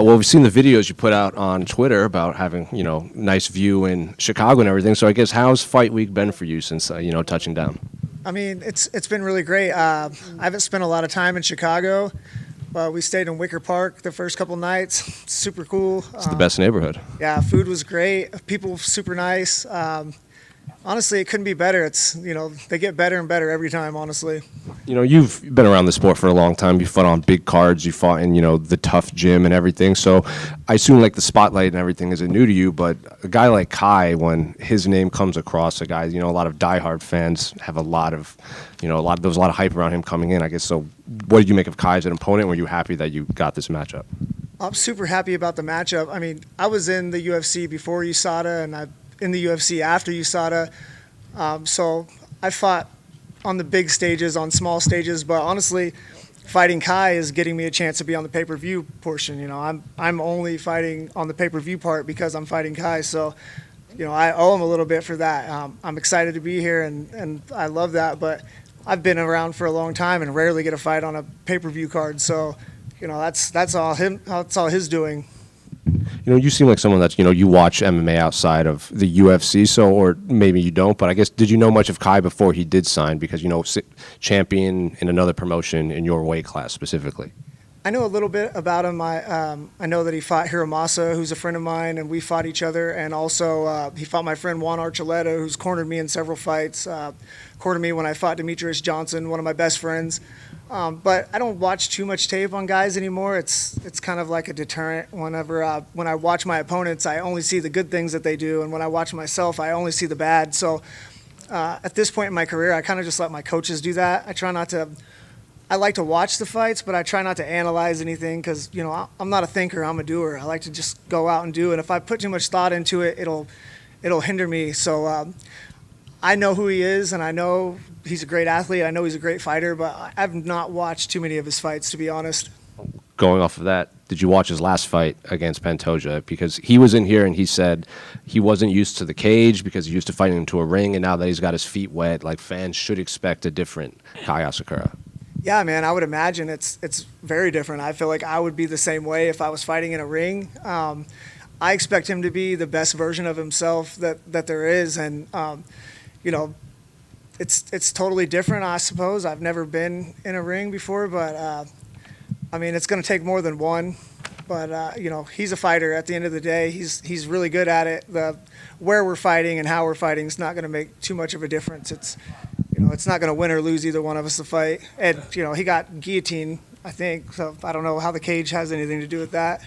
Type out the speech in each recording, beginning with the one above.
Well, we've seen the videos you put out on Twitter about having, nice view in Chicago and everything. So I guess how's fight week been for you since, touching down? I mean, it's been really great. I haven't spent a lot of time in Chicago. We stayed in Wicker Park the first couple nights. Super cool. It's the best neighborhood. Yeah, food was great. People super nice. Honestly, it couldn't be better. They get better and better every time, honestly. You've been around the sport for a long time. You fought on big cards. You fought in, the tough gym and everything. So I assume like the spotlight and everything isn't new to you, but a guy like Kai, when his name comes across, a guy, a lot of diehard fans have there was a lot of hype around him coming in, I guess. So what did you make of Kai as an opponent? Were you happy that you got this matchup? I'm super happy about the matchup. I mean, I was in the UFC before USADA, and I've in the UFC after USADA. So I fought on the big stages, on small stages, but honestly, fighting Kai is getting me a chance to be on the pay-per-view portion. I'm only fighting on the pay-per-view part because I'm fighting Kai. So, I owe him a little bit for that. I'm excited to be here, and I love that. But I've been around for a long time and rarely get a fight on a pay-per-view card. So, that's all him. That's all his doing. You seem like someone that's, you watch MMA outside of the UFC, or maybe you don't, but I guess, did you know much of Kai before he did sign? Because, champion in another promotion in your weight class specifically. I know a little bit about him. I know that he fought Hiramasa, who's a friend of mine, and we fought each other. And also, he fought my friend Juan Archuleta, who's cornered me in several fights. Cornered me when I fought Demetrius Johnson, one of my best friends. But I don't watch too much tape on guys anymore. It's kind of like a deterrent. When I watch my opponents, I only see the good things that they do, and when I watch myself, I only see the bad. So at this point in my career, I kind of just let my coaches do that. I like to watch the fights, but I try not to analyze anything because, I'm not a thinker, I'm a doer. I like to just go out and do, and if I put too much thought into it, it'll hinder me. So I know who he is, and I know he's a great athlete. I know he's a great fighter, but I've not watched too many of his fights, to be honest. Going off of that, did you watch his last fight against Pantoja? Because he was in here and he said he wasn't used to the cage because he used to fighting into a ring, and now that he's got his feet wet, like, fans should expect a different Kaio Sakura. Yeah, man, I would imagine it's very different. I feel like I would be the same way if I was fighting in a ring. I expect him to be the best version of himself that there is, and it's totally different, I suppose. I've never been in a ring before, but I mean, it's going to take more than one. But he's a fighter. At the end of the day, he's really good at it. Where we're fighting and how we're fighting is not going to make too much of a difference. It's not going to win or lose either one of us to fight. And he got guillotined, I think. So I don't know how the cage has anything to do with that.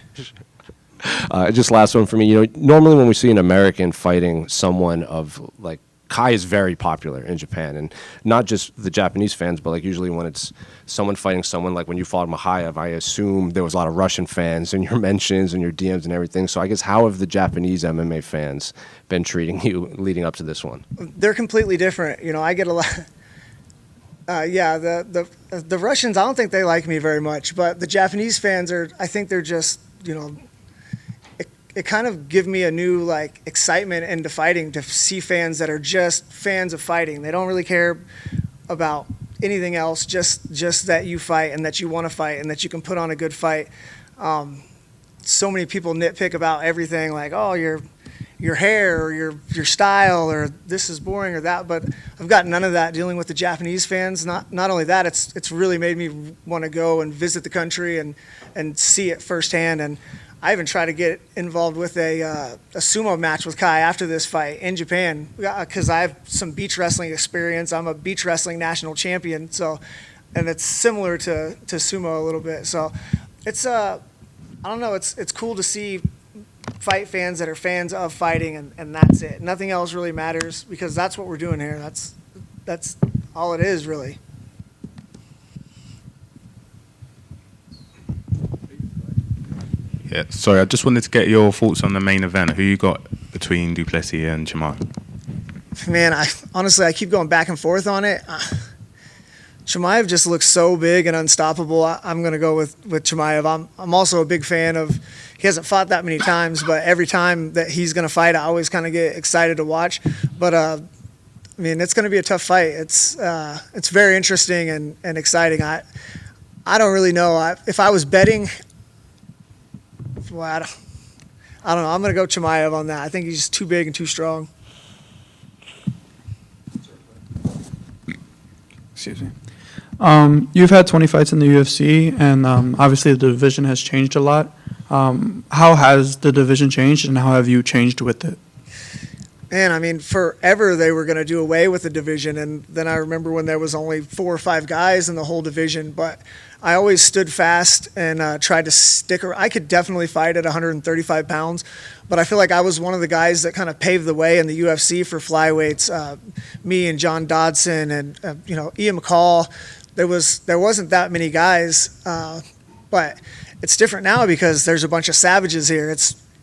Just last one for me. Normally when we see an American fighting someone of like Kai is very popular in Japan, and not just the Japanese fans, but like usually when it's someone fighting someone, like when you fought Mahayev, I assume there was a lot of Russian fans in your mentions and your DMs and everything. So I guess how have the Japanese MMA fans been treating you leading up to this one? They're completely different. I get a lot. The Russians, I don't think they like me very much, but the Japanese fans I think they're just, it kind of give me a new excitement into fighting to see fans that are just fans of fighting. They don't really care about anything else, just that you fight and that you want to fight and that you can put on a good fight. So many people nitpick about everything, like, oh, your hair or your style or this is boring or that, but I've got none of that dealing with the Japanese fans. Not only that, it's really made me want to go and visit the country and see it firsthand. And I even tried to get involved with a sumo match with Kai after this fight in Japan because I have some beach wrestling experience. I'm a beach wrestling national champion, and it's similar to sumo a little bit. So it's I don't know. It's cool to see fight fans that are fans of fighting, and that's it. Nothing else really matters because that's what we're doing here. That's all it is, really. Yeah, sorry, I just wanted to get your thoughts on the main event. Who you got between Du Plessis and Chimaev? Man, honestly, I keep going back and forth on it. Chimaev just looks so big and unstoppable. I'm going to go with Chimaev. I'm also a big fan of. He hasn't fought that many times, but every time that he's going to fight, I always kind of get excited to watch. But I mean, it's going to be a tough fight. It's very interesting and exciting. I don't really know. If I was betting Well, I don't know. I'm going to go Chimaev on that. I think he's just too big and too strong. Excuse me. You've had 20 fights in the UFC, and obviously the division has changed a lot. How has the division changed, and how have you changed with it? Man, I mean, forever they were going to do away with the division, and then I remember when there was only 4 or 5 guys in the whole division, but I always stood fast and tried to stick around. I could definitely fight at 135 pounds, but I feel like I was one of the guys that kind of paved the way in the UFC for flyweights. Me and John Dodson and Ian McCall. There wasn't that many guys, but it's different now because there's a bunch of savages here.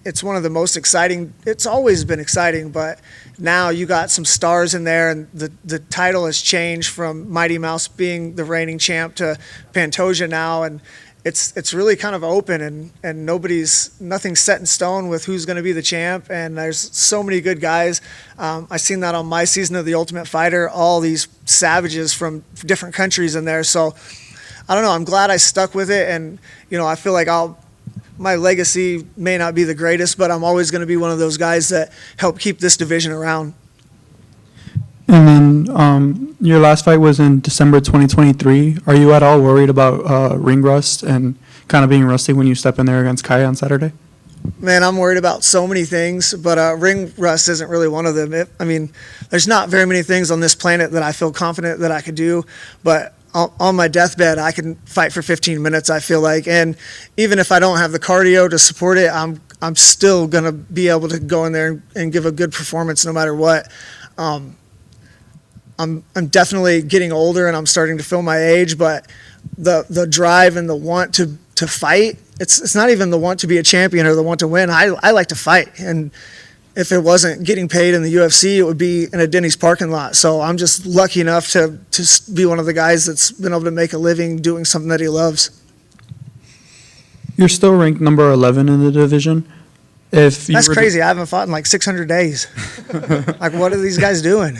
It's one of the most exciting. It's always been exciting, but now you got some stars in there, and the title has changed from Mighty Mouse being the reigning champ to Pantoja now, and it's really kind of open, and nothing's set in stone with who's going to be the champ, and there's so many good guys. I seen that on my season of The Ultimate Fighter, all these savages from different countries in there. So I don't know. I'm glad I stuck with it, and I feel like my legacy may not be the greatest, but I'm always going to be one of those guys that help keep this division around. And then your last fight was in December 2023. Are you at all worried about ring rust and kind of being rusty when you step in there against Kaio on Saturday? Man, I'm worried about so many things, but ring rust isn't really one of them. There's not very many things on this planet that I feel confident that I could do, but on my deathbed, I can fight for 15 minutes, I feel like. And even if I don't have the cardio to support it, I'm still going to be able to go in there and give a good performance no matter what. I'm definitely getting older, and I'm starting to feel my age, but the drive and the want to fight, it's not even the want to be a champion or the want to win. I like to fight, and if it wasn't getting paid in the UFC, it would be in a Denny's parking lot. So I'm just lucky enough to be one of the guys that's been able to make a living doing something that he loves. You're still ranked number 11 in the division. That's crazy. I haven't fought in like 600 days. Like, what are these guys doing?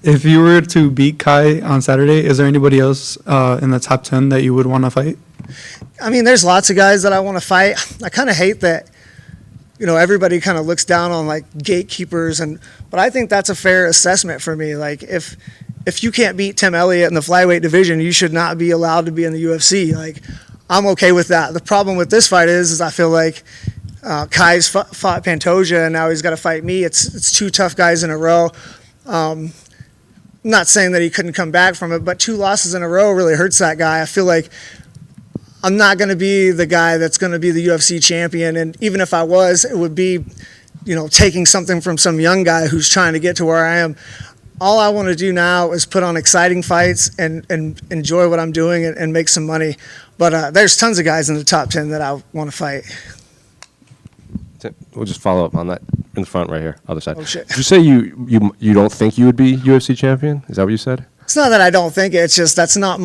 If you were to beat Kai on Saturday, is there anybody else in the top 10 that you would want to fight? I mean, there's lots of guys that I want to fight. I kind of hate that, everybody kind of looks down on like gatekeepers, but I think that's a fair assessment for me. Like, if you can't beat Tim Elliott in the flyweight division, you should not be allowed to be in the UFC. Like, I'm okay with that. The problem with this fight is I feel like Kai's fought Pantoja, and now he's got to fight me. It's 2 tough guys in a row. I'm not saying that he couldn't come back from it, but 2 losses in a row really hurts that guy. I feel like I'm not going to be the guy that's going to be the UFC champion, and even if I was, it would be, taking something from some young guy who's trying to get to where I am. All I want to do now is put on exciting fights and enjoy what I'm doing and make some money. But there's tons of guys in the top 10 that I want to fight. We'll just follow up on that in the front right here, other side. Oh, shit. Did you say you don't think you would be UFC champion? Is that what you said? It's not that I don't think it. It's just that's not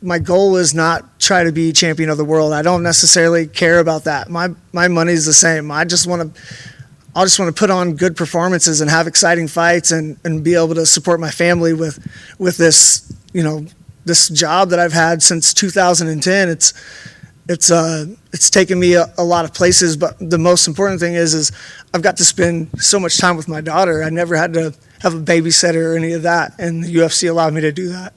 my goal is not try to be champion of the world. I don't necessarily care about that. My money's the same. I just want to put on good performances and have exciting fights and be able to support my family with this, this job that I've had since 2010. It's taken me a lot of places, but the most important thing is I've got to spend so much time with my daughter. I never had to have a babysitter or any of that, and the UFC allowed me to do that.